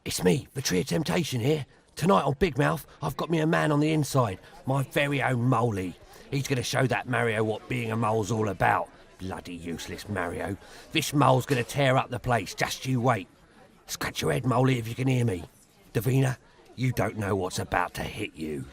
It's me, the Tree of Temptation here. Tonight on Big Mouth, I've got me a man on the inside, my very own Moley. He's going to show that Mario what being a mole's all about. Bloody useless Mario. This mole's going to tear up the place, just you wait. Scratch your head, Moley, if you can hear me. Davina, you don't know what's about to hit you.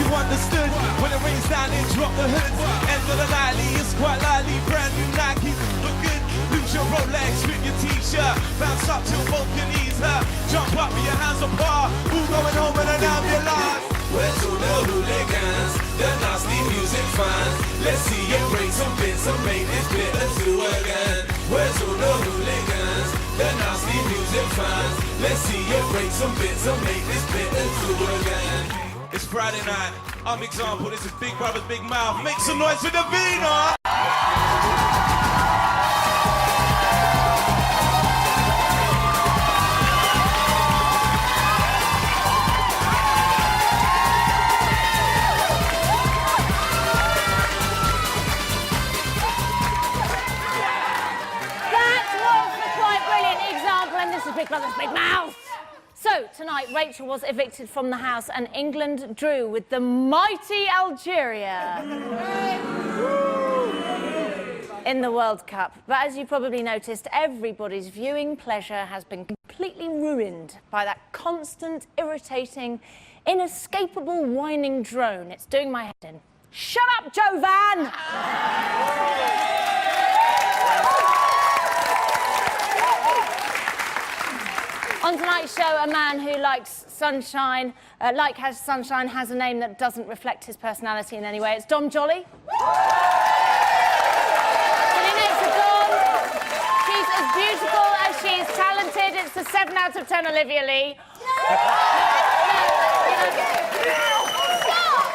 Understood when it rains down and drop the hood. End of the lively, it's quite lively. Brand new Nike, look good. Lose your Rolex with your t-shirt. Bounce up till both your knees hurt. Jump up with your hands apart. Who going home and around your life? Where's all the hooligans? The nasty music fans. Let's see you break some bits and make this bit a two again. Where's all the hooligans? The nasty music fans. Let's see you break some bits and make this bit a two again. It's Friday night. I'm Example. This is Big Brother's Big Mouth. Make some noise for Davina! That was a quite brilliant example, and this is Big Brother's Big Mouth. So, tonight, Rachel was evicted from the house and England drew with the mighty Algeria in the World Cup. But as you probably noticed, everybody's viewing pleasure has been completely ruined by that constant, irritating, inescapable whining drone. It's doing my head in. Shut up, Jovan! On tonight's show, a man who likes sunshine, sunshine, has a name that doesn't reflect his personality in any way. It's Dom Jolly. Sitting next to Dom, she's as beautiful as she is talented. It's a 7 out of 10 Olivia Lee.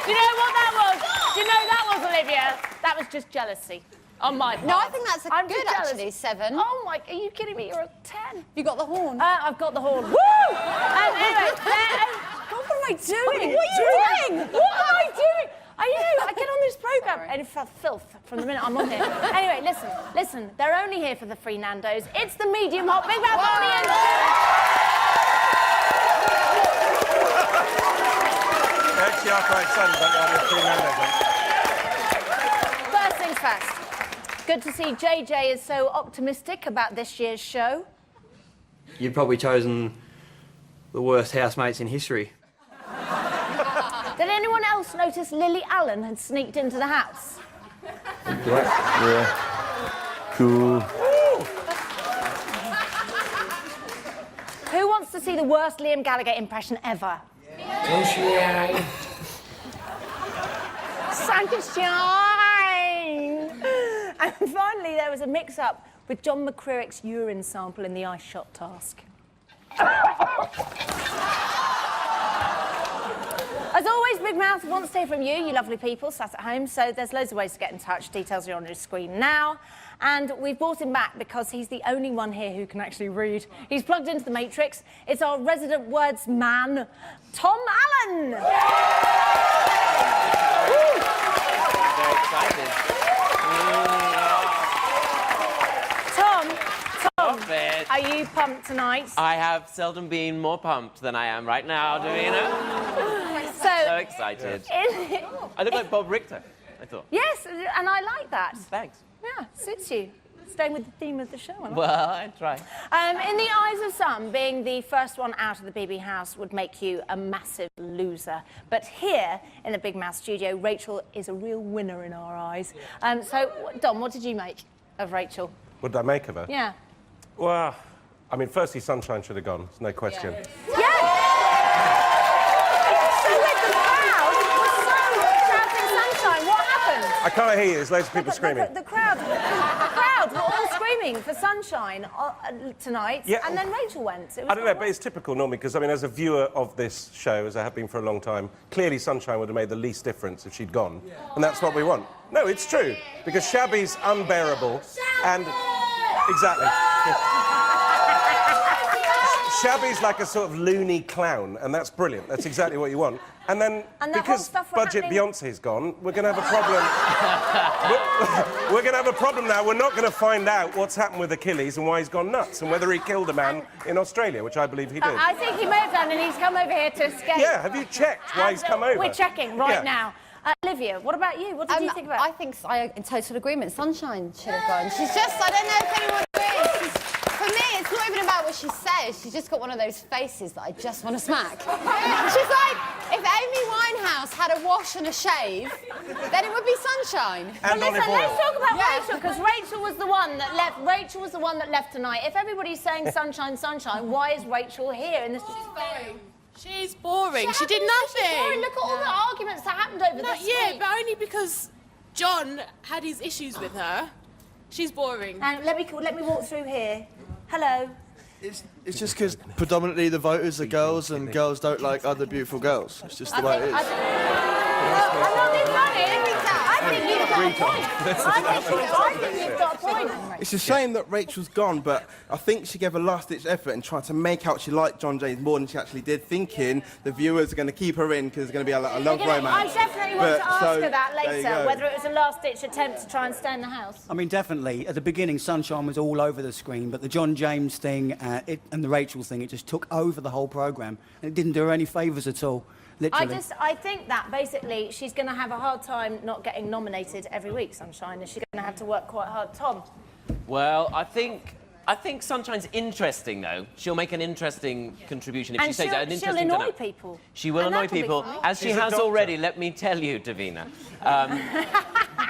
Do you know what that was? Do you know that was, Olivia? That was just jealousy. On my part. No, I think that's I'm good, actually, 7. Oh, my... Are you kidding me? You're a 10. You got the horn? I've got the horn. Woo! Anyway, God, what am I doing? What are you doing? What am I doing? I get on this programme and it felt filth from the minute I'm on here. Anyway, listen. They're only here for the free Nando's. It's the medium hot Big Mouth audience. Actually, I'm quite excited about the free Nando's. First things first. Good to see JJ is so optimistic about this year's show. You'd probably chosen the worst housemates in history. Did anyone else notice Lily Allen had sneaked into the house? Yeah. Cool. Who wants to see the worst Liam Gallagher impression ever? Sunshine! And finally, there was a mix-up with John McCririck's urine sample in the ice shot task. As always, Big Mouth wants to hear from you lovely people sat at home, so there's loads of ways to get in touch. Details are on your screen now. And we've brought him back because he's the only one here who can actually read. He's plugged into the Matrix. It's our resident words man, Tom Allen! Very excited. Tom, are you pumped tonight? I have seldom been more pumped than I am right now, Davina. So excited. I look like Bob Richter, I thought. Yes, and I like that. Thanks. Yeah, suits you. Staying with the theme of the show. Well, I try. In the eyes of some, being the first one out of the BB house would make you a massive loser. But here, in the Big Mouth studio, Rachel is a real winner in our eyes. So, Dom, what did you make of Rachel? What did I make of her? Yeah. Well, I mean, firstly, Sunshine should have gone. There's no question. Yeah! So with the crowd was so shouting Sunshine. What happened? I can't hear you. There's loads of people screaming. The crowd were all screaming. queuing for Sunshine tonight, Yeah. and then Rachel went. It was I don't know, but it's typical normally because, I mean, as a viewer of this show, as I have been for a long time, clearly Sunshine would have made the least difference if she'd gone. And that's what we want. No, it's true. Because Shabby's unbearable and... Exactly. Shabby's like a sort of loony clown, and that's brilliant. That's exactly what you want. And then, And the whole because stuff budget happening- Beyonce's gone, we're going to have a problem. we're going to have a problem now. We're not going to find out what's happened with Achilles and why he's gone nuts, and whether he killed a man in Australia, which I believe he did. I think he may have done, and he's come over here to escape. Yeah, have you checked why he's come over? We're checking right Yeah. now. Olivia, what about you? What did you think about I think I in total agreement. Sunshine should have gone. She's just, I don't know if anyone agrees. For me, it's not even about what she says. She's just got one of those faces that I just want to smack. She's like, if Amy Winehouse had a wash and a shave, then it would be Sunshine. And Well, listen, olive oil. let's talk about Yeah. Rachel, because Rachel was the one that left. Rachel was the one that left tonight. If everybody's saying Sunshine, Sunshine, why is Rachel here in this? She's boring. She did Boring. nothing. Look at all the arguments that happened over this Yeah, week. but only because John had his issues with her. She's boring. And let me walk through here. Hello. It's just because predominantly the voters are girls and girls don't like other beautiful girls. It's just the way it is. I'm not being funny. I think you've got a point. I think you've got a point. It's a shame that Rachel's gone, but I think she gave a last-ditch effort and tried to make out she liked John James more than she actually did, thinking the viewers are going to keep her in because there's going to be a love romance. I definitely want to ask so, her that there you later, go. whether it was a last-ditch attempt to try and stay in the house. I mean, definitely. At the beginning, Sunshine was all over the screen, but the John James thing and the Rachel thing, it just took over the whole programme. And it didn't do her any favours at all, literally. I think that basically she's going to have a hard time not getting nominated every week, Sunshine, and she's going to have to work quite hard. Tom? Well, I think Sunshine's interesting, though. She'll make an interesting contribution if And she stays. An she'll interesting annoy tonight. people. She will And annoy that'll be people, fun. as she She's a has doctor. already, let me tell you, Davina.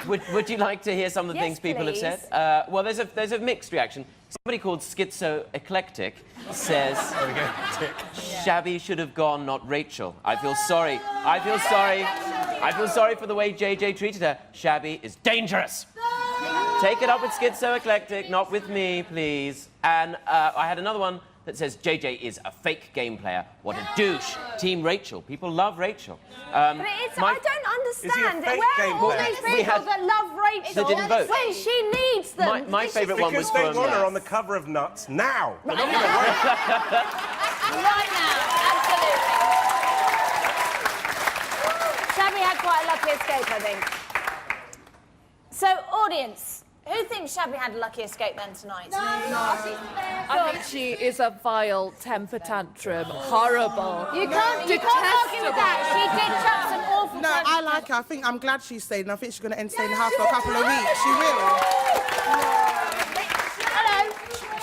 Would you like to hear some of the Yes, things people please. have said? Well, there's a mixed reaction. Somebody called Schizo-Eclectic says, Shabby should have gone, not Rachel. I feel sorry. I feel sorry for the way JJ treated her. Shabby is dangerous. Take it up with Schizo-Eclectic, not with me, please. And I had another one that says JJ is a fake game player. What a douche. Team Rachel. People love Rachel. But it's, I don't understand. fake Where game are all player? these We people had- that love Rachel That didn't vote. when she needs them? My favourite one was Because they from... want her on the cover of Nuts now. They're not going to wait. Right now, absolutely. Shabby had quite a lucky escape, I think. So, audience, who thinks Shabby had a lucky escape then tonight? I think she is a vile temper tantrum. Horrible. You can't argue with that. She did chuck some awful No, I like her. I'm glad she stayed, and I think she's going to entertain the house for a couple of weeks. She will. Hello.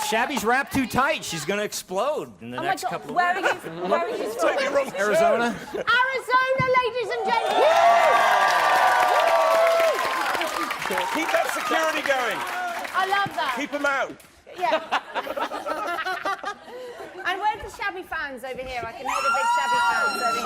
Shabby's wrapped too tight. She's going to explode in the Oh my next God, couple of where weeks. are you from? Arizona. Arizona, ladies and gentlemen. Keep that security going. I love that. Keep them out. Yeah. And where's the Shabby fans over here? I can hear the big Shabby fans over here.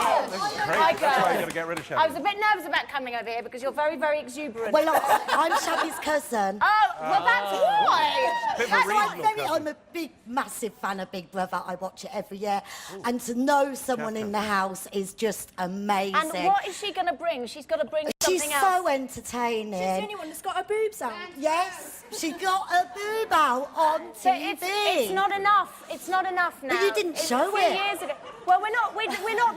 Hi, That's why you girls. got to get rid of Shabby. I was a bit nervous about coming over here because you're very, very exuberant. Well, I'm Shabby's cousin. Oh, well, that's why. Bit of a That's why regional cousin. I'm a big, massive fan of Big Brother. I watch it every year. And to know someone in the house is just amazing. And what is she going to bring? She's got to bring She's something else. so entertaining. She's the only one that's got her boobs out. Yes, she got a boob out on So TV. it's not enough. It's not enough now. But you didn't show 3 it. years ago. Well, we're not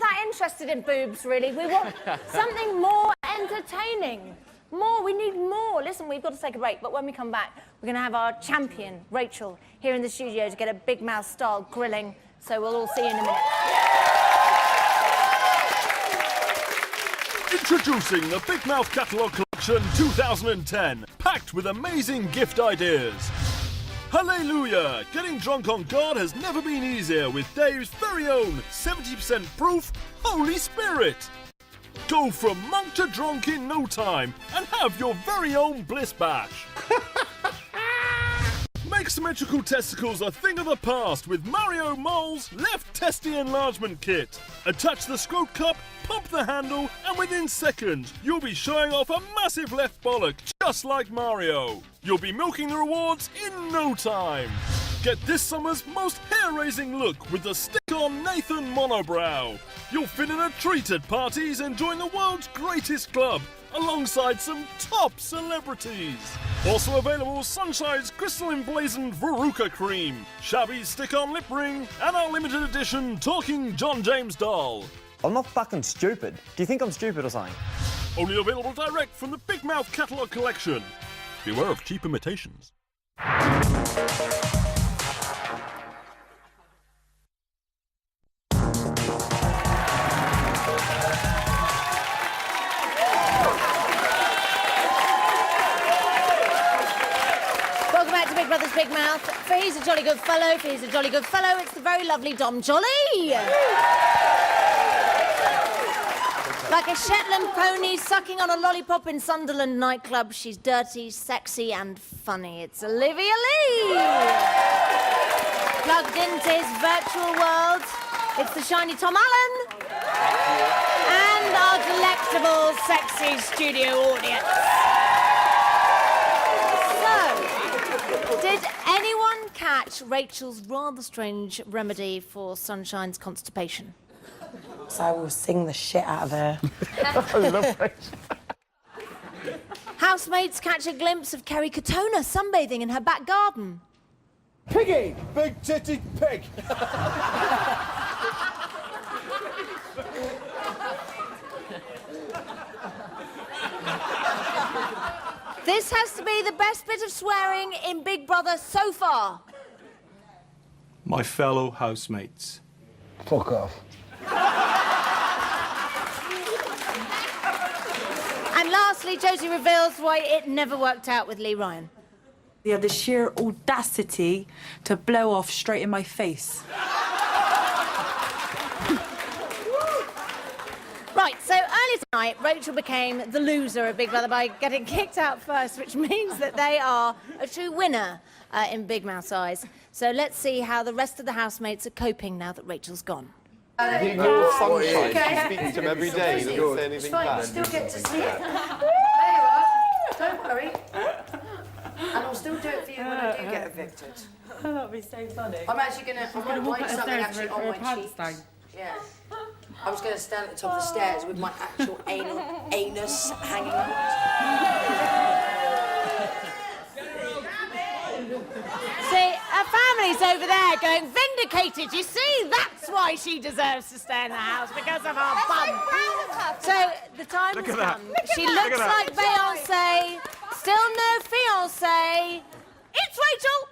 that interested in boobs, really. We want something more entertaining. More. We need more. Listen, we've got to take a break, but when we come back, we're going to have our champion, Rachel, here in the studio to get a Big Mouth style grilling. So we'll all see you in a minute. Introducing the Big Mouth Catalogue Collection 2010, packed with amazing gift ideas. Hallelujah! Getting drunk on God has never been easier with Dave's very own 70% proof Holy Spirit. Go from monk to drunk in no time and have your very own Bliss Bash. Make symmetrical testicles a thing of the past with Mario Mole's Left Testy Enlargement Kit. Attach the scrot cup, pump the handle, and within seconds, you'll be showing off a massive left bollock just like Mario. You'll be milking the rewards in no time. Get this summer's most hair-raising look with the stick-on Nathan Monobrow. You'll fit in a treat at parties and join the world's greatest club, alongside some top celebrities. Also available, Sunshine's crystal emblazoned Veruca cream, Shabby's stick-on lip ring, and our limited edition talking John James doll. I'm not fucking stupid. Do you think I'm stupid or something? Only available direct from the Big Mouth catalogue collection. Beware of cheap imitations. Welcome back to Big Brother's Big Mouth. For He's a Jolly Good Fellow, for He's a Jolly Good Fellow, it's the very lovely Dom Jolly. Like a Shetland pony sucking on a lollipop in Sunderland nightclub, she's dirty, sexy and funny. It's Olivia Lee! Plugged into his virtual world, it's the shiny Tom Allen. And our delectable, sexy studio audience. So, did anyone catch Rachel's rather strange remedy for Sunshine's constipation? So I will sing the shit out of her. I love Rachel. Housemates catch a glimpse of Kerry Katona sunbathing in her back garden. Piggy! Big titty pig! This has to be the best bit of swearing in Big Brother so far. My fellow housemates. Fuck off. And lastly, Josie reveals why it never worked out with Lee Ryan. They had the sheer audacity to blow off straight in my face. Right, so earlier tonight, Rachel became the loser of Big Brother by getting kicked out first, which means that they are a true winner in Big Mouth's eyes. So let's see how the rest of the housemates are coping now that Rachel's gone. You're Sunshine. She speaks to him every day. He doesn't say anything bad. You still get to see it. There you are. Don't worry. And I'll still do it for you when I do get evicted. That'd be so funny. I'm actually gonna write something actually on my cheeks. Yeah. I was gonna stand at the top of the stairs with my actual anus hanging out. See, her family's over there going, vindicated, you see? That's why she deserves to stay in the house, because of her bum. So, the time has come. She looks like Beyonce, still no fiancé. It's Rachel!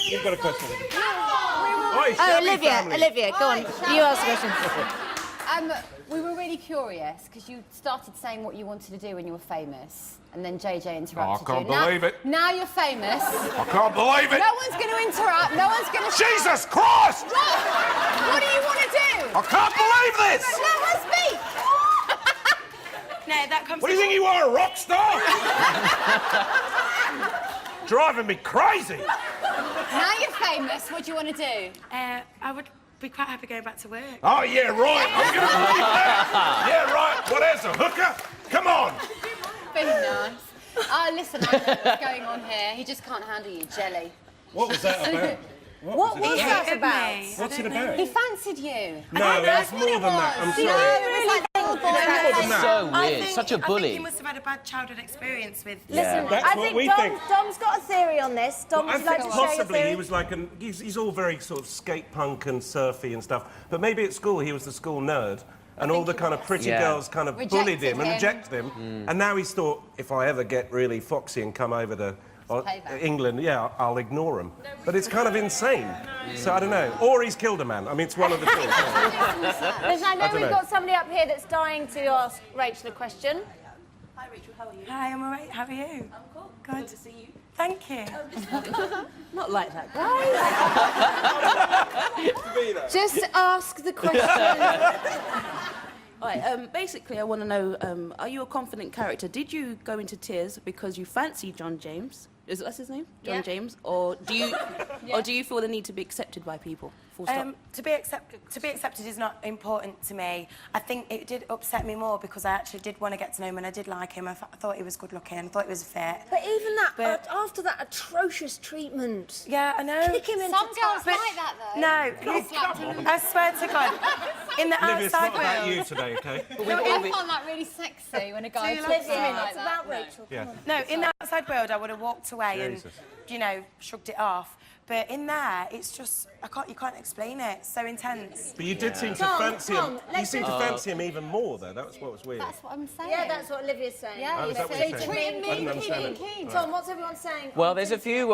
You've got a question. Oh, Olivia, go on. You ask the question. We were really curious because you started saying what you wanted to do when you were famous, and then JJ interrupted you. I can't believe it. Now you're famous. I can't believe it. No one's going to interrupt. No one's going to. Jesus Christ! What do you want to do? I can't believe this! Let her speak. No, that comes. What do you think you are, a rock star? Driving me crazy. Now you're famous. What do you want to do? I would be quite happy going back to work. Oh, yeah, right. I'm going to believe that. Yeah, right. What else, a hooker? Come on. Very nice. Oh, listen, I know what's going on here. He just can't handle you, Jelly. What was that about? What was that about? What's it about? He fancied you. No, it's more than that. I'm sorry. So weird. Such a I think bully. he must have had a bad childhood experience with. Listen, That's I what think we Dom, think. Dom's got a theory on this. Dom, would I you like think to share your possibly theory? he was like he's all very sort of skate punk and surfy and stuff. But maybe at school he was the school nerd. And all the kind of pretty girls kind of bullied him and rejected him. And now he's thought, if I ever get really foxy and come over to England, yeah, I'll ignore him. But it's kind of insane. So I don't know. Or he's killed a man. I mean, it's one of the two. Listen, I know we've got somebody up here that's dying to ask Rachel a question. Hi, Rachel. How are you? Hi, I'm alright. How are you? I'm cool. Good. to see you. Thank you. Not like that, guys. Just ask the question. All right, basically, I want to know, are you a confident character? Did you go into tears because you fancy John James? Is that his name? John Yeah. James? Or do you or do you feel the need to be accepted by people? Full stop. To be accepted is not important to me. I think it did upset me more because I actually did want to get to know him and I did like him. I thought he was good looking. I thought he was fit. But even that, after that atrocious treatment. Yeah, I know. Kick him into Some girls But- like that, though. No, I swear to God. In the Olivia, it's outside not about world. you today, okay? I find that really sexy when a guy Do you talks love to me it? like It's that. about Rachel. Yeah. No, in the outside world, I would have walked away Jesus. and, you know, shrugged it off. But in there, it's just, you can't explain it. It's so intense. But you did seem to Tom, fancy Tom, him. You let's seemed to do- fancy him even more, though. That's what was weird. That's what I'm saying. Yeah, that's what Olivia's saying. Yeah, Oh, is that what you're saying? treating I me didn't understand keen. it. Tom, what's everyone saying? Well, there's a few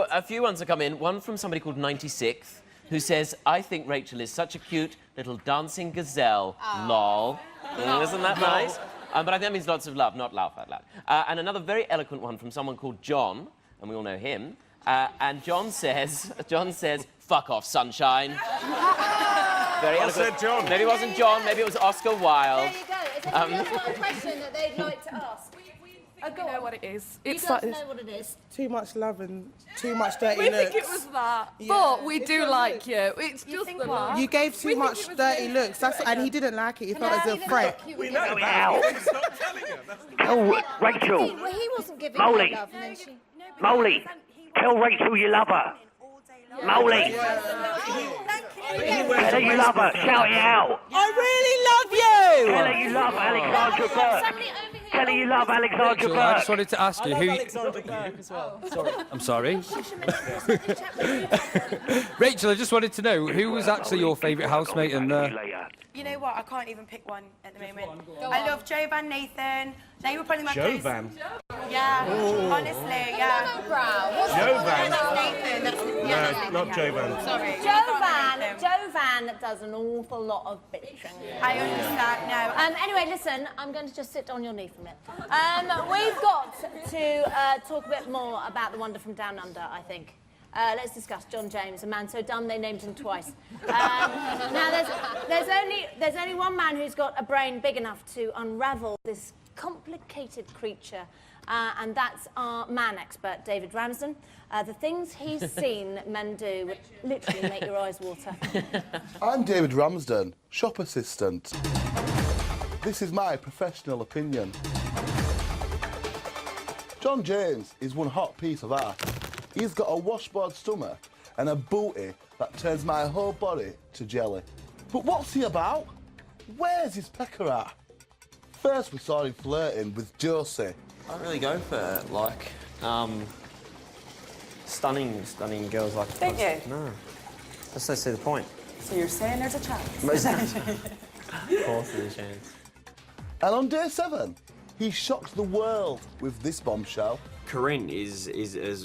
ones that come in. One from somebody called 96, who says, I think Rachel is such a cute little dancing gazelle. Lol. Isn't that nice? But I think that means lots of love, not laugh out loud. And another very eloquent one from someone called John, and we all know him. And John says, fuck off, sunshine. Very Well eloquent. said, John. Maybe it wasn't John, maybe it was Oscar Wilde. There you go. Is anyone else got a question that they'd like to ask? You know what it is. You It's guys like know what it is. Too much love and too much dirty we looks. think it was that, Yeah. but we It's do not like good. you. It's just the look. You gave too We think much it was dirty me. looks. And he didn't like it. He felt as a threat. We know Ow. that. Stop telling her. That's the Oh, Rachel. Well, he wasn't giving Molly. her love, and then she... Molly, tell Rachel you love her. Molly, tell her you love her. Shout it out. I really love you! Tell her you love Alexandra Burke. Tell her you love Alexandra Rachel, I just Burke. wanted to ask you who. Alexander Burke as well. Sorry. I'm sorry. Rachel, I just wanted to know who was actually your favourite housemate in You know what? I can't even pick one at the moment. I love Joe Van Nathan. They were probably my Joe closest- Van. Yeah, honestly, yeah. Joe Van. That's Nathan. That's, No, not Joe Van. Sorry. Joe Van does an awful lot of bitching. I understand now. Anyway, listen, I'm going to just sit on your knee for a minute. We've got to talk a bit more about the wonder from Down Under, I think. Let's discuss John James, a man so dumb they named him twice. Now, there's only one man who's got a brain big enough to unravel this complicated creature, and that's our man expert, David Ramsden. The things he's seen men do would literally make your eyes water. I'm David Ramsden, shop assistant. This is my professional opinion. John James is one hot piece of art. He's got a washboard stomach and a booty that turns my whole body to jelly. But what's he about? Where's his pecker at? First we saw him flirting with Josie. I don't really go for, like, stunning girls like Don't you? No. Let's not see the point. So you're saying there's a chance? Of course there's a chance. And on day 7, he shocked the world with this bombshell. Corinne is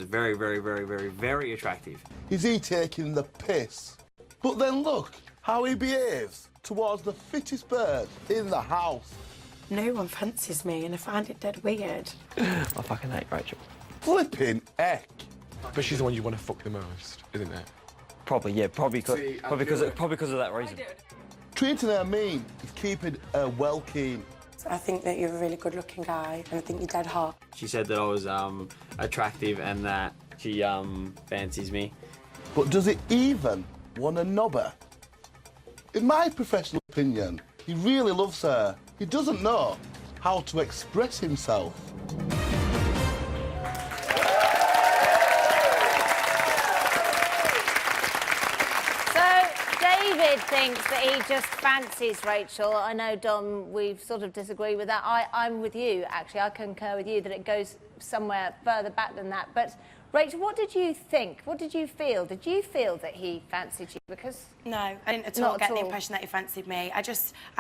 very, very, very, very, very attractive. Is he taking the piss? But then look how he behaves towards the fittest bird in the house. No one fancies me and I find it dead weird. I fucking hate Rachel. Flipping heck. But she's the one you want to fuck the most, isn't it? Probably, yeah, probably because of that reason. Treating her mean is keeping her well keen. I think that you're a really good looking guy and I think you're dead hot. She said that I was attractive and that she fancies me. But does it even want to knob her? In my professional opinion, he really loves her. He doesn't know how to express himself. David thinks that he just fancies Rachel. I know, Dom, we've sort of disagreed with that. I'm with you, actually. I concur with you that it goes somewhere further back than that. But, Rachel, what did you think? What did you feel? Did you feel that he fancied you? Because... No, I didn't at all get the impression that he fancied me. I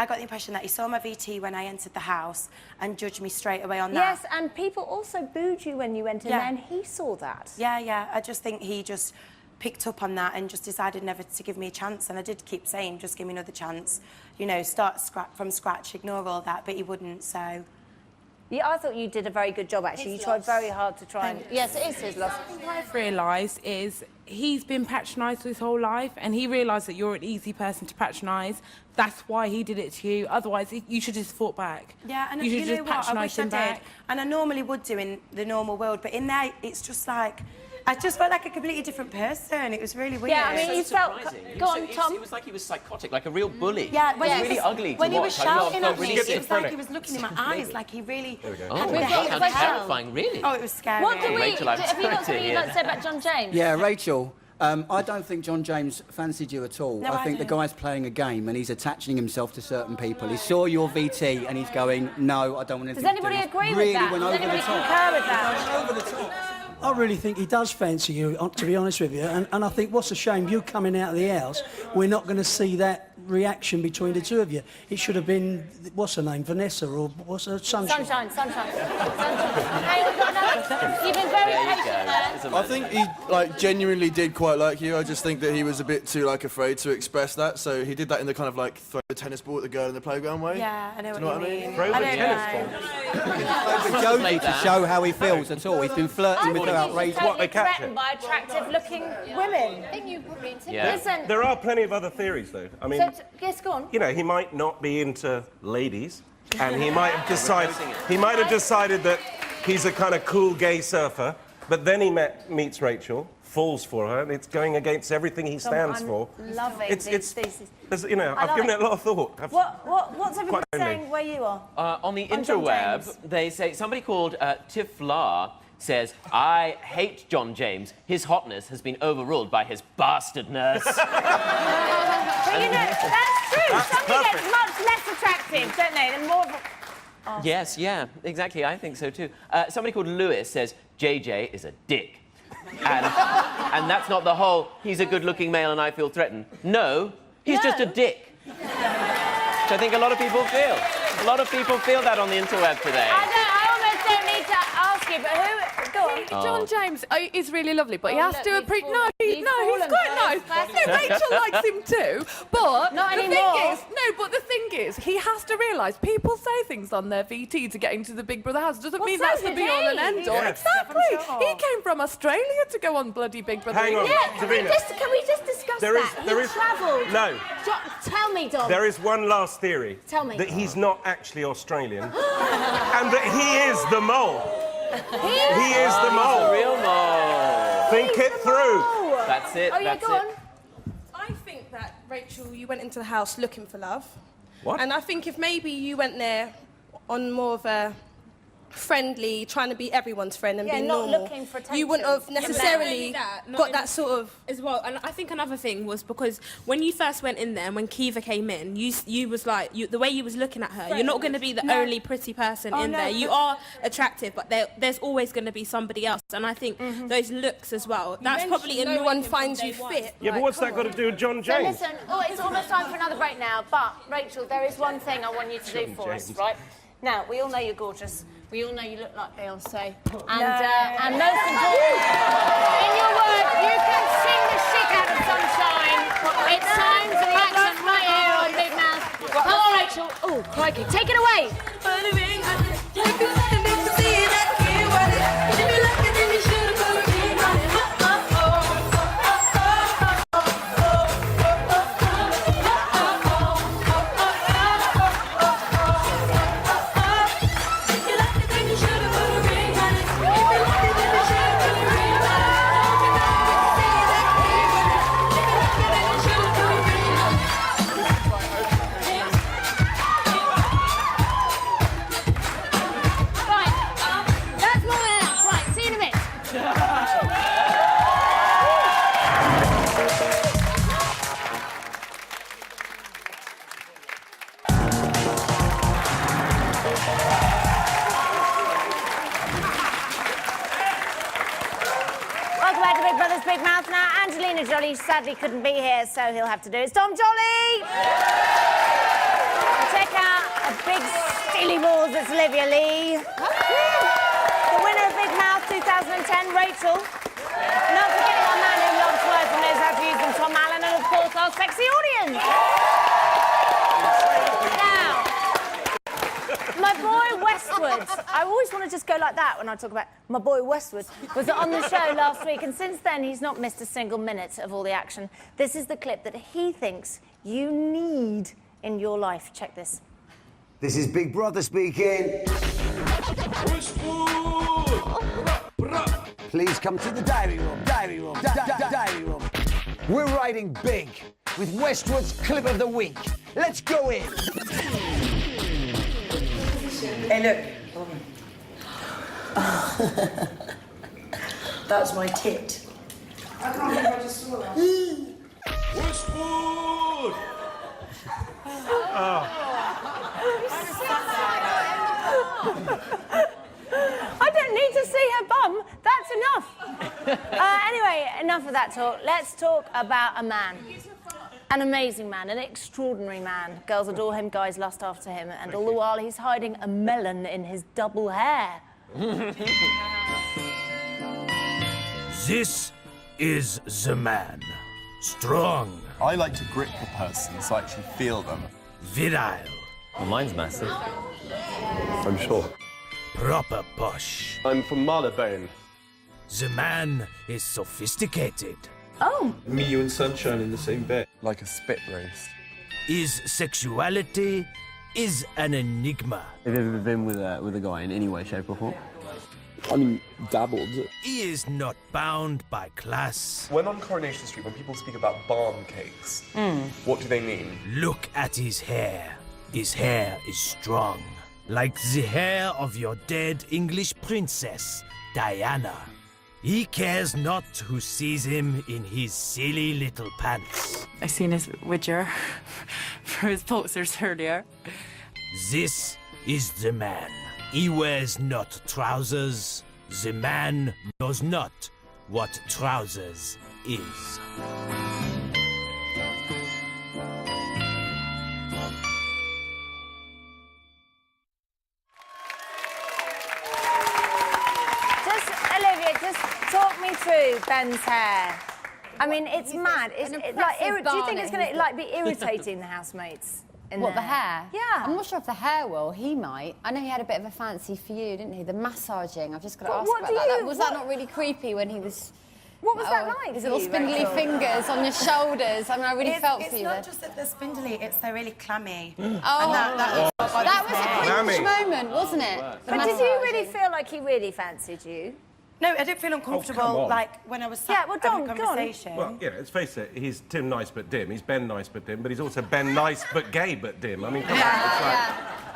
got the impression that he saw my VT when I entered the house and judged me straight away on that. Yes, and people also booed you when you went in there, and he saw that. Yeah. I just think he just picked up on that and just decided never to give me a chance. And I did keep saying, just give me another chance. You know, start from scratch, ignore all that, but he wouldn't, so... Yeah, I thought you did a very good job, actually. You tried very hard to try and... Yes, it is his loss. What I've realised is he's been patronised his whole life, and he realised that you're an easy person to patronise. That's why he did it to you. Otherwise, you should just fought back. Yeah, and you should you just know what? I patronise wish I him did. back. And I normally would do in the normal world, but in there, it's just like... I just felt like a completely different person. It was really weird. Yeah, I mean, you felt... Go on, Tom. It was like he was psychotic, like a real bully. Yeah, it was really ugly to when he watch. was shouting at me, really it was like he was looking in my eyes, like he really... Oh, had how the terrifying, really. Oh, it was scary. What do we... Rachel, I'm have you got something you'd here. like to say about John James? Yeah, Rachel. I don't think John James fancied you at all. No, I think the guy's playing a game and he's attaching himself to certain people. He saw your VT and he's going, no, I don't want anything Does to do anybody with agree this. with Really that? went Does over anybody the top. concur with that? Over the top. I really think he does fancy you, to be honest with you. And I think what's a shame, you coming out of the house, we're not going to see that reaction between the two of you. It should have been, what's her name, Vanessa, or what's her, Sunshine? Sunshine. Hey, we've got another... You've been very patient there. I think he genuinely did quite like you. I just think that he was a bit too afraid to express that. So he did that in the kind of throw the tennis ball at the girl in the playground way. Yeah, I know Do you what know you what I mean? mean. Throw I the don't tennis know. Josie to show how he feels at all. He's been flirting with her outrageous. Totally threatened by attractive-looking women. I think you probably intimidated. Yeah. Listen. There are plenty of other theories, though. I mean, Yes, go on. you know, he might not be into ladies, and he might have decided that he's a kind of cool gay surfer, but then he meets Rachel, falls for her, and it's going against everything he stands for. Loving There's, you know, I've given it a lot of thought. What's everybody saying where you are? On the On John interweb, James. they say somebody called Tiflar says, I hate John James. His hotness has been overruled by his bastardness. But you know, that's true. Somebody gets much less attractive, don't they? They're more of a... Oh. Yes, yeah, exactly. I think so too. Somebody called Lewis says, JJ is a dick. And that's not the whole, he's a good-looking male and I feel threatened. No, he's just a dick. Which I think a lot of people feel. A lot of people feel that on the interweb today. I almost don't need to ask you, but who... Go on. John James is really lovely, but he Oh, has look, to he's appreciate... fallen- No, he's he's fallen quite for nice. his No, Rachel likes him too, but Not the anymore. thing is... No, but the thing is, he has to realise people say things on their VT to get into the Big Brother house. Doesn't Well, mean so that's the did be-all and he. end-all. Yes. Exactly. I'm sure. He came from Australia to go on bloody Big Brother. Hang on. Yeah, can we Davina. just discuss There is- that? there He is- travelled. No. Tell me, Dom. There is one last theory. Tell me. That he's not actually Australian, and that he is the mole. He is the mole. The real mole. Think it through. That's it. Oh, yeah, that's go it. on. I think that, Rachel, you went into the house looking for love. What? And I think if maybe you went there on more of a friendly, trying to be everyone's friend and Yeah, be not normal, looking for you wouldn't have attention. necessarily not got only that sort of... as well. And I think another thing was because when you first went in there and when Kiva came in, you was like, the way you was looking at her, you're not going to be the No. only pretty person Oh, in no, there. You but- are attractive, but there's always going to be somebody else. And I think those looks as well, that's probably no annoying one him from finds day you one. fit. Yeah, but what's that got to do with John So James? listen, it's almost time for another break now, but Rachel, there is one thing I want you to do John for us, James. right? Now, we all know you're gorgeous. We all know you look like Beyonce. And most important, in your words, you can sing the shit out of Sunshine. It's time to action right here on Big Mouth. Come on, Rachel. Oh, crikey. Take it away. Right. That's more than enough. Right, see you in a bit. Welcome back to Big Brother's Big Mouth. Now, Angelina Jolie sadly couldn't be here, so he'll have to do it. It's Tom Jolly! Check out a big silly balls, it's Olivia Lee. The winner of Big Mouth 2010, Rachel. Not forgetting our man who loves words and knows how to use them, Tom Allen, and of course our sexy audience. Now, my boy Westwood, I I always want to just go like that when I talk about my boy Westwood, was on the show last week, and since then he's not missed a single minute of all the action. This is the clip that he thinks you need in your life. Check this. This is Big Brother speaking. Please come to the diary room, diary room, diary room. We're riding big with Westwood's Clip of the Week. Let's go in. Hey, look. That's my tit. I can't believe I just saw that. Westwood! I don't need to see her bum. That's enough. Anyway, enough of that talk. Let's talk about a man. An amazing man, an extraordinary man. Girls adore him, guys lust after him, and all the while he's hiding a melon in his double hair. This is the man. Strong. I like to grip the person so I actually feel them. Virile. Well, mine's massive. I'm sure. Proper posh. I'm from Marylebone. The man is sophisticated. Oh. Me, you and Sunshine in the same bed. Like a spit roast. His sexuality is an enigma. Have you ever been with a guy in any way, shape or form? I mean, dabbled. He is not bound by class. When on Coronation Street, when people speak about barn cakes, what do they mean? Look at his hair. His hair is strong, like the hair of your dead English princess, Diana. He cares not who sees him in his silly little pants. I seen his widger for his posters earlier. This is the man. He wears not trousers. The man knows not what trousers is. Talk me through Ben's hair. I mean, it's mad. It's like, do you think it's going to be irritating the housemates? What, the hair? Yeah. I'm not sure if the hair will. He might. I know he had a bit of a fancy for you, didn't he? The massaging. I've just got to ask about that. Was that not really creepy when he was... What was that like? His little spindly fingers on your shoulders. I mean, I really felt for you. It's not just that they're spindly, it's they're really clammy. Oh, that was a cringe moment, wasn't it? But did you really feel like he really fancied you? No, I didn't feel uncomfortable, like, when I was having a conversation. Well, you know, let's face it, he's Tim Nice but dim, he's Ben Nice but dim, but he's also Ben Nice but gay but dim. I mean, come on, it's like...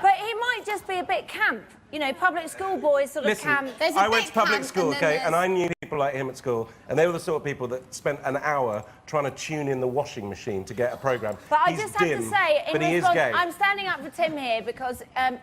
But he might just be a bit camp. You know, public school boys sort of camp. I went to public school, okay, and I knew people like him at school, and they were the sort of people that spent an hour trying to tune in the washing machine to get a programme. But I He's just have dim, to say, in but he is response, gay. I'm standing up for Tim here because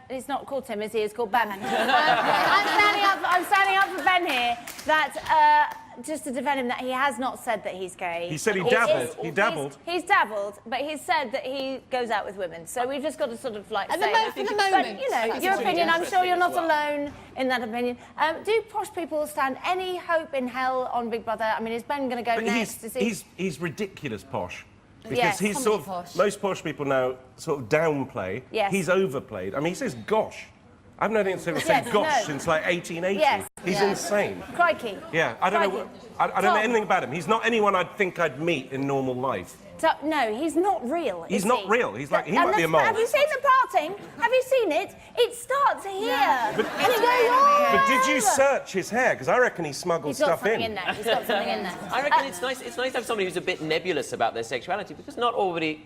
he's not called Tim, is he? He's called Ben. I'm standing up for Ben here. That just to defend him, that he has not said that he's gay. He said he dabbled. He dabbled. He's dabbled, but he's said that he goes out with women. So we've just got to sort of like At say the moment. But you know, your opinion. I'm sure you're not alone in that opinion. Do posh people stand any hope in hell on Big Brother? I mean, is Ben going to go But next? he's ridiculous posh. Because Yes, he's sort of... posh. Most posh people now sort of downplay. Yes. He's overplayed. I mean, he says gosh. I've known him to say Yes, gosh no. since like 1880. Yes. He's Yeah. insane. Crikey. Yeah, I don't know. Crikey. I don't know Tom. anything about him. He's not anyone I'd think I'd meet in normal life. So, no, he's not real. He's is not he? real. He's like he And might be a that's- mole. Have you seen the parting? Have you seen it? It starts here. But- and it goes all But did you over. search his hair? Because I reckon he smuggled He's got stuff something in there. He's got something in there. I reckon it's nice. It's nice to have somebody who's a bit nebulous about their sexuality because not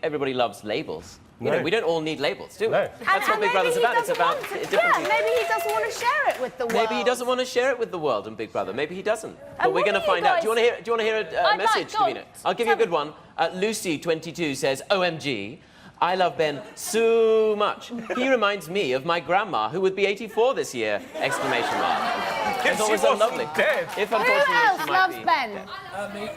everybody loves labels. You No. know, we don't all need labels, do we? No. That's what Big Brother's about. It's about different Yeah, things. maybe he doesn't want to share it with the world. Maybe he doesn't want to share it with the world and Big Brother. Maybe he doesn't. But And we're what going to do you find out. guys- Do you want to hear a I'd message, like- go on. Davina? I'll give you a good one. Lucy22 says, OMG, I love Ben so much. He reminds me of my grandma, who would be 84 this year! Exclamation mark. It's always so lovely. If Who unfortunately else she might loves be Ben?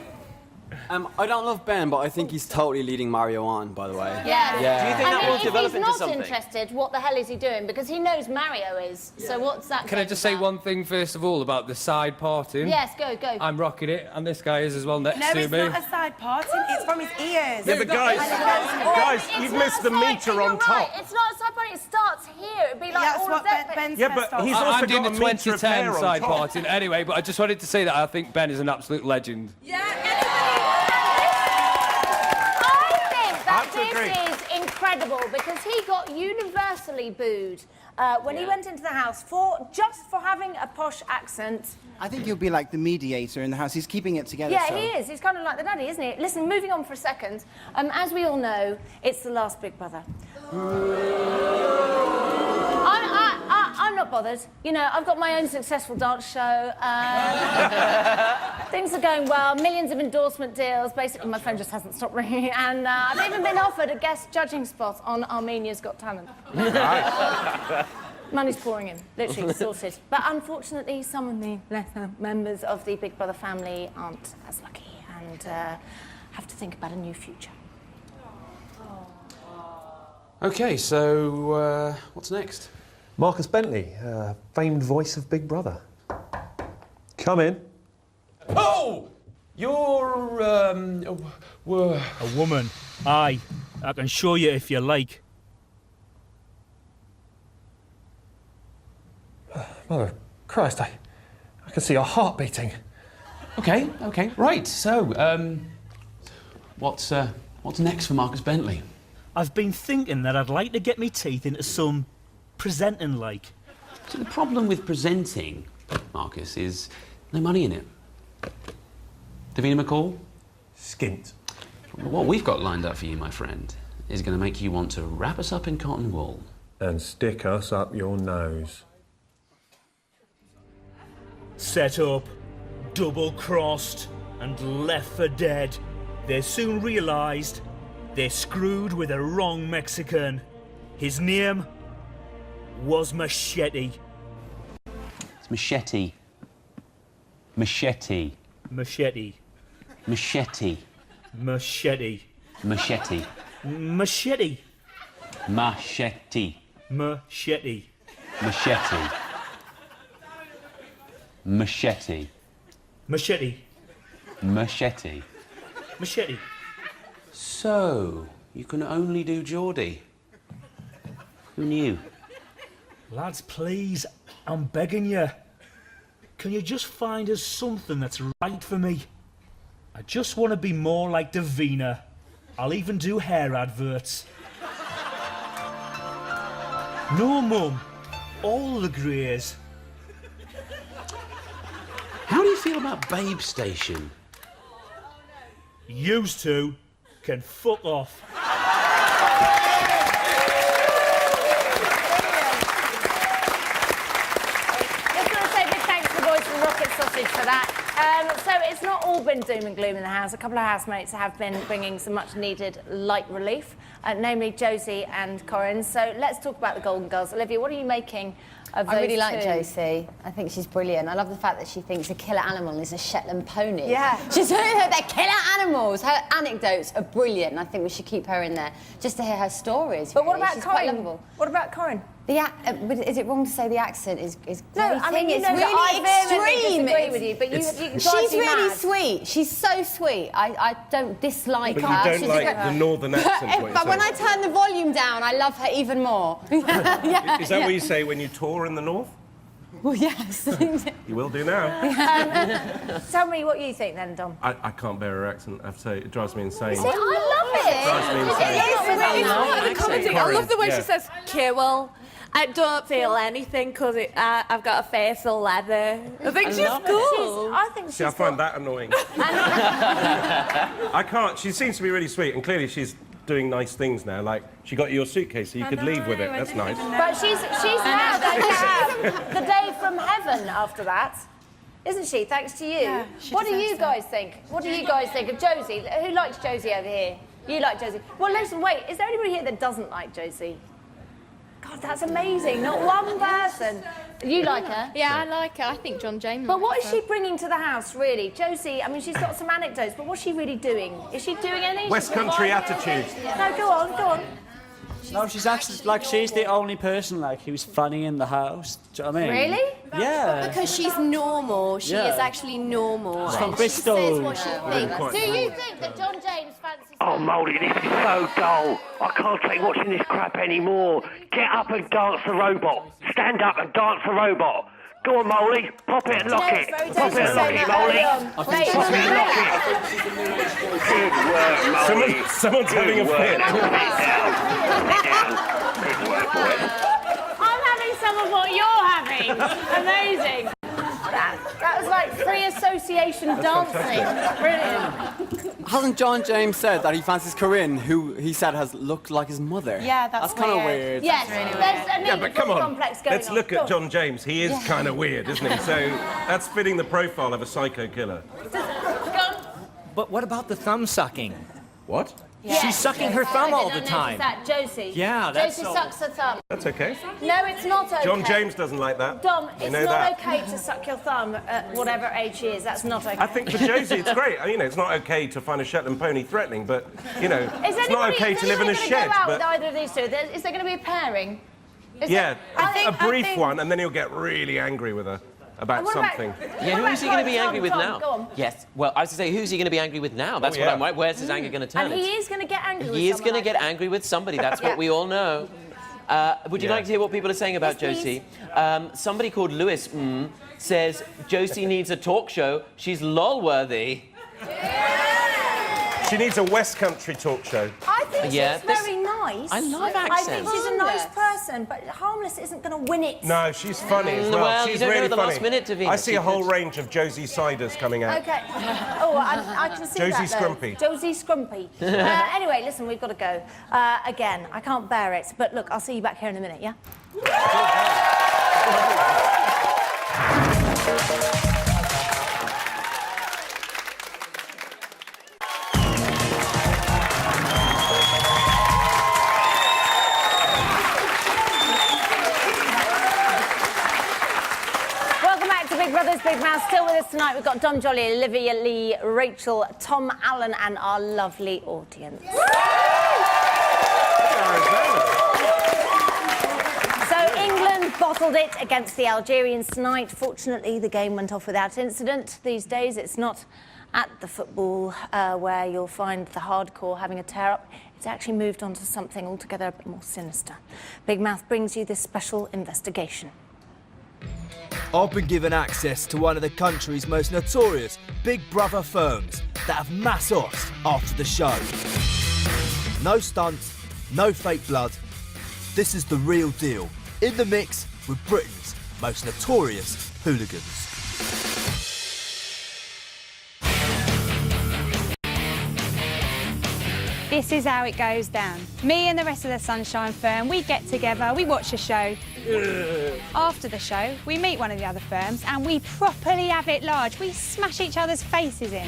I don't love Ben, but I think he's totally leading Mario on, by the way. Yeah. Yeah. Do you think I that mean, will if develop he's into not something? interested, what the hell is he doing? Because he knows Mario is. So what's that? Can I just say one thing first of all about the side parting? Yes, go. I'm rocking it, and this guy is as well next No, to it's me. not a side parting, it's from his ears. Yeah, but guys, you've missed the meter on top. It's not a side party. it starts here. It'd be like That's all what of that. Ben's Yeah, but he's also I'm doing got the a metre of hair 2010 on side top. parting anyway, but I just wanted to say that I think Ben is an absolute legend. This is incredible because he got universally booed when he went into the house just for having a posh accent. I think he'll be like the mediator in the house. He's keeping it together. Yeah, so. he is. He's kind of like the daddy, isn't he? Listen, moving on for a second. As we all know, it's the last Big Brother. I'm not bothered. You know, I've got my own successful dance show. Things are going well. Millions of endorsement deals. Basically, my phone just hasn't stopped ringing. And I've even been offered a guest judging spot on Armenia's Got Talent. Money's pouring in, literally sorted. But unfortunately, some of the lesser members of the Big Brother family aren't as lucky and have to think about a new future. OK, so what's next? Marcus Bentley, famed voice of Big Brother. Come in. Oh! You're, A woman. Aye. I can show you if you like. Mother of Christ, I can see your heart beating. OK, right, so, what's next for Marcus Bentley? I've been thinking that I'd like to get me teeth into some presenting like. So the problem with presenting, Marcus, is no money in it. Davina McCall? Skint. What we've got lined up for you, my friend, is going to make you want to wrap us up in cotton wool. And stick us up your nose. Set up, double-crossed, and left for dead. They soon realised they're screwed with the wrong Mexican. His name was Machete. It's Machete. Machete. Machete. Machete. Machete. Machete. Machete. Machete. Machete. Machete. Machete. Machete. Machete. Machete. So, you can only do Geordie. Who knew? Lads, please, I'm begging you. Can you just find us something that's right for me? I just want to be more like Davina. I'll even do hair adverts. No, Mum. All the greys. How do you feel about Babe Station? Used to can fuck off. Just want to say a big thanks to the boys from Rocket Sausage for that. So it's not all been doom and gloom in the house. A couple of housemates have been bringing some much-needed light relief, namely Josie and Corinne. So let's talk about the Golden Girls. Olivia, what are you making of those I really like two? Josie. I think she's brilliant. I love the fact that she thinks a killer animal is a Shetland pony. Yeah. She's saying that they're killer animals. Her anecdotes are brilliant, and I think we should keep her in there just to hear her stories. But what really. about She's quite Corinne? lovable. What about Corinne? Is it wrong to say the accent is No, I mean, you it's know that really I vehemently extreme. disagree with you, but you drive She's me really mad. sweet. She's so sweet. I don't dislike But her. you don't She's like a the northern accent, what you're But when I saying. turn the volume down, I love her even more. Yeah, Is that yeah. what you say when you tour in the north? Well, yes. You will do now. Tell me what you think then, Dom. I can't bear her accent, I have to say. It drives me insane. See, I love it. Drives me insane. It's part of the comedy. I love the way Yeah. she says, Kirill, I don't feel anything because I've got a face of leather. I think she's cool. I think See, I find that annoying. I can't. She seems to be really sweet, and clearly she's doing nice things now. Like, she got you your suitcase so you could leave with it. That's nice. But she's now going to have the day from heaven after that, isn't she? Thanks to you. Yeah, she What do deserves you that. guys think? What do you guys think of Josie? Who likes Josie over here? You like Josie. Well, listen, wait. Is there anybody here that doesn't like Josie? God, that's amazing. Not one person. You like her? Yeah, I like her. I think John James. But what likes is her. she bringing to the house, really? Josie, I mean, she's got some anecdotes, but what's she really doing? Is she doing anything? West Country attitude. No, go on, go on. No, she's actually like she's the only person like who's funny in the house. Do you know what I mean? Really? Yeah. Because she's normal. She Yeah. is actually normal. She's from and Bristol. She says what she thinks. quite Do you think that John James fancies... Oh, Molly, this is so dull. I can't take watching this crap anymore. Get up and dance the robot. Stand up and dance the robot. Go on, Molly. Pop it and lock it. Pop it and lock it, Molly. Pop it and lock it. Good work, Molly. Someone's having a fit. Good work, boy. I'm having some of what you're having. Amazing. That was like free association dancing. Brilliant. Hasn't John James said that he fancies Corinne, who he said has looked like his mother? Yeah, that's kind of weird. Yes, there's a Yeah, but come on. complex going Let's on. look Go at on. John James. He is kind of weird, isn't he? So that's fitting the profile of a psycho killer. But what about the thumb sucking? What? Yes. She's sucking her thumb all the time. That Josie. Yeah, that's Josie all. sucks her thumb. That's okay. No, it's not okay. John James doesn't like that. Dom, You it's know not that. okay to suck your thumb at whatever age she is. That's not okay. I think for Josie it's great. You know, it's not okay to find a Shetland pony threatening, but, you know, it's not okay to live in a shed. Go out with But either of these two? Is there going to be a pairing? Is yeah, there- a brief one, and then he'll get really angry with her about What about- something. Yeah, who's he going to be angry with Tom, now? go on. Yes. Well, I was to say, who's he going to be angry with now? That's Oh, what yeah. I'm right. Where's his anger going to turn? And he is going to get angry with He is someone, going to I get think. angry with somebody. That's Yeah. what we all know. Would you Yeah. like to hear what people are saying about Yes, Josie? Somebody called Lewis says Josie needs a talk show. She's lol-worthy. She needs a West Country talk show. I think Yeah, she's this- very nice. I love I think accents. she's a nice person, but harmless isn't going to win it. No, she's funny as well. Well, you she's don't know really the funny. last minute, Davina. I see a She whole could- range of Josie ciders coming out. Okay. Oh, I can see Josie that, though. Scrumpy. Josie Scrumpy. Anyway, listen, we've got to go. Again, I can't bear it. But look, I'll see you back here in a minute, yeah? Welcome back to Big Brothers Big Mouth. Still with us tonight, we've got Dom Jolly, Olivia Lee, Rachel, Tom Allen, and our lovely audience. So England bottled it against the Algerians tonight. Fortunately, the game went off without incident. These days, it's not at the football where you'll find the hardcore having a tear-up. It's actually moved on to something altogether a bit more sinister. Big Mouth brings you this special investigation. I've been given access to one of the country's most notorious Big Brother firms that have mass offs after the show. No stunts, no fake blood. This is the real deal. In the mix with Britain's most notorious hooligans. This is how it goes down. Me and the rest of the Sunshine firm, we get together, we watch a show. After the show, we meet one of the other firms and we properly have it large. We smash each other's faces in.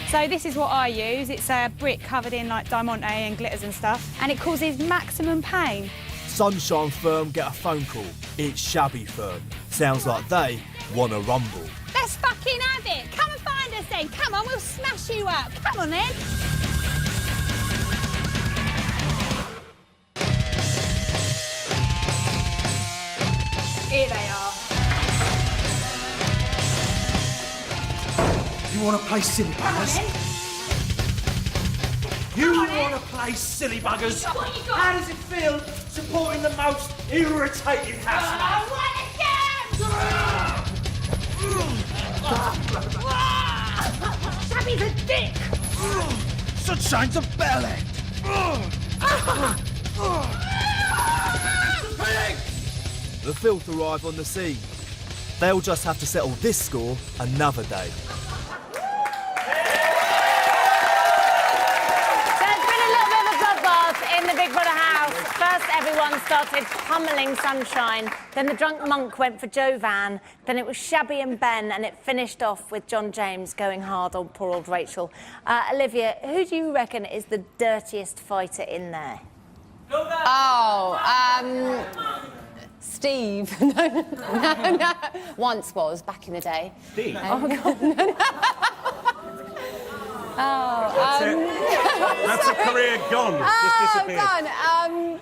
So this is what I use. It's a brick covered in like diamante and glitters and stuff, and it causes maximum pain. Sunshine firm get a phone call. It's Shabby firm. Sounds like they want a rumble. Let's fucking have it. Come and find us then. Come on, we'll smash you up. Come on then. Here they are. You want to play silly buggers? You want to play silly buggers? How does it feel supporting the most irritating housemate? Shabby's a dick. Sunshine's a bellend. The filth arrive on the scene. They'll just have to settle this score another day. So it's been a little bit of a bloodbath in the Big Brother house. First, everyone started pummeling Sunshine. Then the drunk monk went for Jovan. Then it was Shabby and Ben, and it finished off with John James going hard on poor old Rachel. Olivia, who do you reckon is the dirtiest fighter in there? Steve. No. Once was, back in the day. Steve? Oh, God. That's a career gone. Just disappeared. Gone.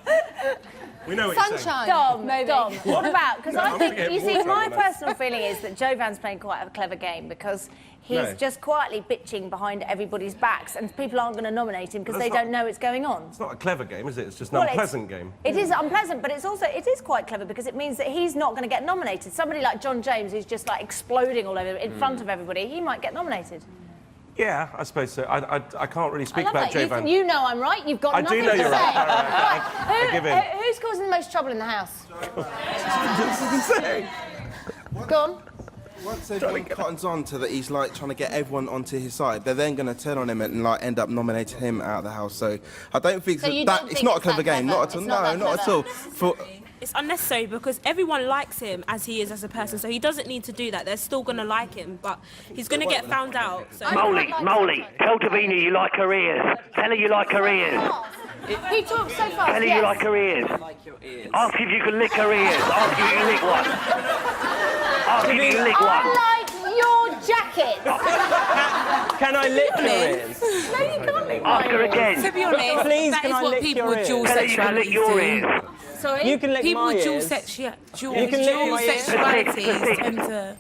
We know what you're saying. Sunshine. Dom, Maybe. Dom, what about? Because No, I I'm think, gonna you get see, water my on that. personal feeling is that Jovan's playing quite a clever game because he's No. just quietly bitching behind everybody's backs and people aren't going to nominate him because That's they not- don't know it's going on. It's not a clever game, is it? It's just an Well, unpleasant game. It is unpleasant, but it's also, it is quite clever because it means that he's not going to get nominated. Somebody like John James, who's just like exploding all over in front of everybody, he might get nominated. Yeah, I suppose so. I can't really speak I love about that. Jovan. You know I'm right. You've got I nothing do know to you're say. right. All right, I give in. Who's causing the most trouble in the house? Go on. Once everyone cottons on to that he's like trying to get everyone onto his side, they're then going to turn on him and like end up nominating him out of the house. So I don't think So you that don't it's think not a it's clever that game. clever? Not at all. It's not that No, not at all. For, It's unnecessary because everyone likes him as he is as a person, so he doesn't need to do that. They're still going to like him, but he's going to get found out. So. Molly, tell Davina you like her ears. Tell her you like her ears. He talks so fast. Tell her you like her ears. Ask if you can lick her ears. Ask if you can lick one. Ask if you can lick one. I like your jacket. Can I lick your ears? No, you can't lick Ask her again. To be honest, Please, that can is I what lick people your with dual ears? Tell her you can lick sexuality your do. ears. Sorry? You can lick people my with dual ears. dual You can lick dual my ears. sexualities tend to.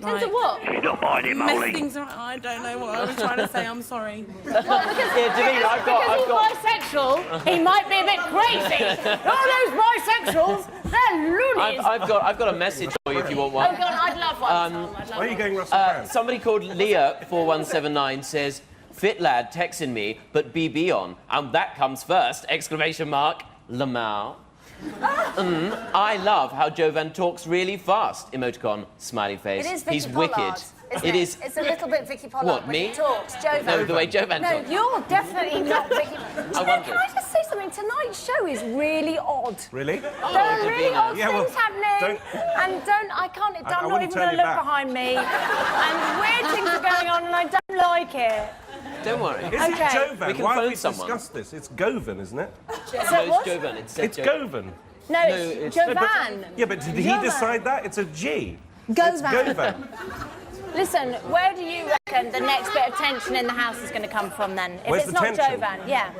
Tend to what? She's not buying it, Mess Molly. things around. I don't know what I was trying to say. I'm sorry. Yeah, Davina, I've Because got. he's bisexual, he might be a bit crazy. All those bisexuals, they're loonies. I've got a message for you if you want one. Oh, God, I'd love one. Tom, I'd love Where are you one. going, Russell Brand? Somebody called Leah4179 says, "Fit lad texting me, but BB on, and that comes first!" Exclamation mark. Lamau. I love how Jovan talks really fast. Emoticon, smiley face. It is Vicky He's Pollard, wicked. isn't It is. It's a little bit Vicky Pollard What, when me? he talks. Jovan. No, the way Jovan No, talks. you're definitely not Vicky. Do you know, wondered. can I just say something? Tonight's show is really odd. Really? There are really Davina. odd Yeah, well, things happening, and I can't. I I'm not wouldn't even turn going to you look back. behind me, and weird things are going on, and I don't like it. Don't worry. Is Okay. it Jovan? We can Why have phone we someone. discussed this? It's Govan, isn't it? No, what? it's Jovan. It's Govan. No, No, it's it's- Jovan. Yeah, but did he Jovan. decide that? It's a G. It's Govan. Govan. Listen, where do you reckon the next bit of tension in the house is going to come from then? If Where's it's the not tension? Jovan, yeah.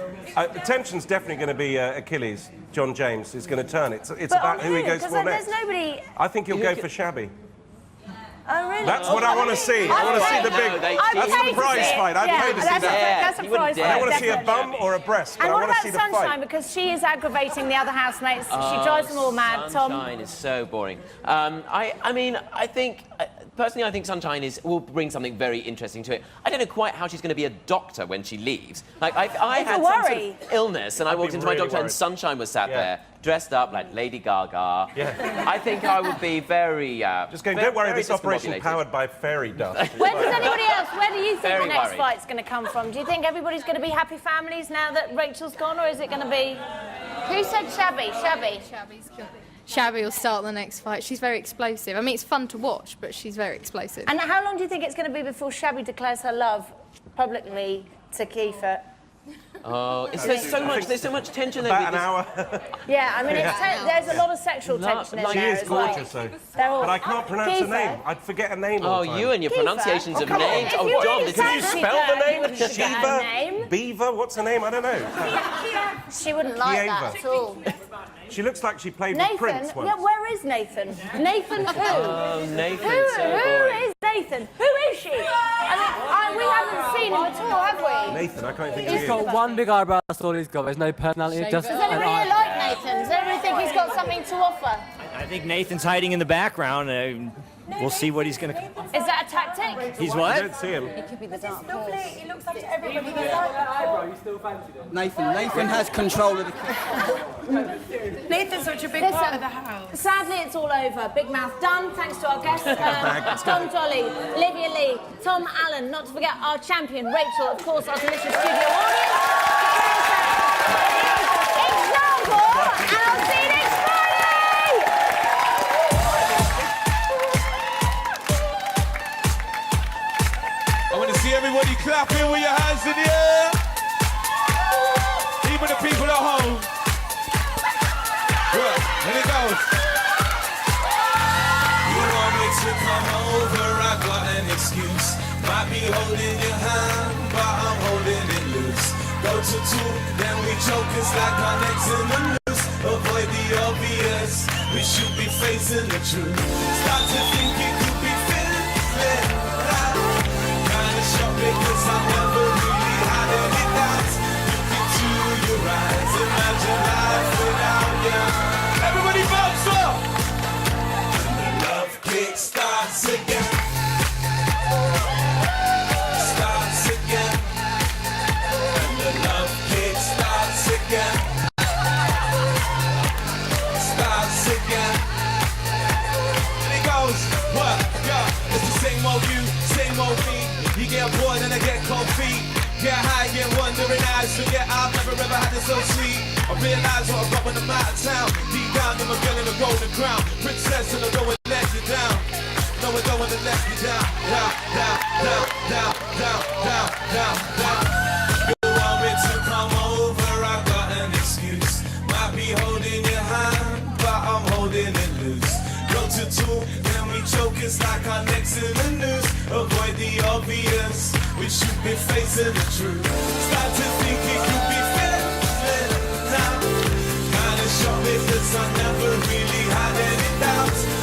The tension's definitely going to be Achilles. John James is going to turn. It's But about on who he goes Because for there's next. nobody. I think he'll go for Shabby. Oh, really? That's what I want to see. I want to see the big. That's the prize fight. I'd pay to see that. That's a prize fight. I don't want to see a definitely. bum or a breast, but And I what want about to see the Sunshine? fight. Because she is aggravating the other housemates. She Oh, drives them all mad. Tom. Sunshine is so boring. I mean, I think. Personally, I think Sunshine will bring something very interesting to it. I don't know quite how she's going to be a doctor when she leaves. Like, I It's a had some sort worry. of illness, and I walked into my really doctor, and worried. Sunshine was sat there, dressed up like Lady Gaga. Yeah. I think I would be very... Just going, don't worry, very this operation discombobulated. powered by fairy dust. Where does anybody else? Where do you think Very the next worried. fight's going to come from? Do you think everybody's going to be happy families now that Rachel's gone, or is it going to be? Who said Shabby? Shabby. Shabby's killed it. Shabby will start the next fight. She's very explosive. I mean, it's fun to watch, but she's very explosive. And how long do you think it's going to be before Shabby declares her love publicly to Kiefer? Oh, there's so much tension over About an this. hour. Yeah, I mean, there's a lot of sexual tension in She there is as well. gorgeous, though. They're all- But I can't pronounce her Kiefer. name. I'd forget her name all Oh, the time. you and your pronunciations of come on. names. If Oh, you John, really did you fancy Spell her, the you name? wouldn't forget her name. Shiva? Beaver? What's her name? I don't know. She wouldn't like that Kieva. at all. She looks like she played with Nathan? Prince once. Yeah, where is Nathan? Nathan who? Oh, Nathan, Who, so who boring. is Nathan? Who is she? We haven't seen him at all, have we? Nathan, I can't think of He's his got name. one big eyebrow, that's all he's got. There's no personality, just Does an anybody eye. here like Nathan? Does anybody think he's got something to offer? I think Nathan's hiding in the background. We'll see what he's going to... Is that a tactic? He's I what? don't see him. It could be the dark Lovely. horse. He looks after everybody. Nathan has control of the... Nathan's such a big Listen, part of the house. Sadly, it's all over. Big Mouth done. Thanks to our guests, Tom Jolly, Olivia Lee, Tom Allen, not to forget our champion, Rachel, of course, our delicious studio audience. Example, and I'll see you next Friday! I want to see everybody clapping with your hands in the air. Even the people at home. Right, here it goes. You want me to come over, I got an excuse. Might be holding your hand, but I'm holding it loose. Go to two, then we choke, it's like our necks in the noose. avoid the obvious. We should be facing the truth. Start to think it could be feeling kinda shocked because I never really had any doubts. Look into your eyes, imagine life without you. Everybody bounce up! And the love kick starts again. Starts again. And the love kick starts again. Starts again. And it goes, what? Yeah, it's the same old you, same old me. You get bored and I get cold feet. Get high, get wondering eyes. Forget I've never ever had it so sweet. I realize what I've got when I'm out of town. Deep down, I'm a girl in a golden crown. Princess and I don't want to let you down. No, I don't want to let you down. Down, down, down, down, down, down, down, down. You want me to come over? I've got an excuse. Might be holding your hand, but I'm holding it loose. Go to two, then we choke. It's like our necks in the news. Avoid the obvious. We should be facing the truth. Start to think it could be feeling now. Kinda shocked because I never really had any doubts.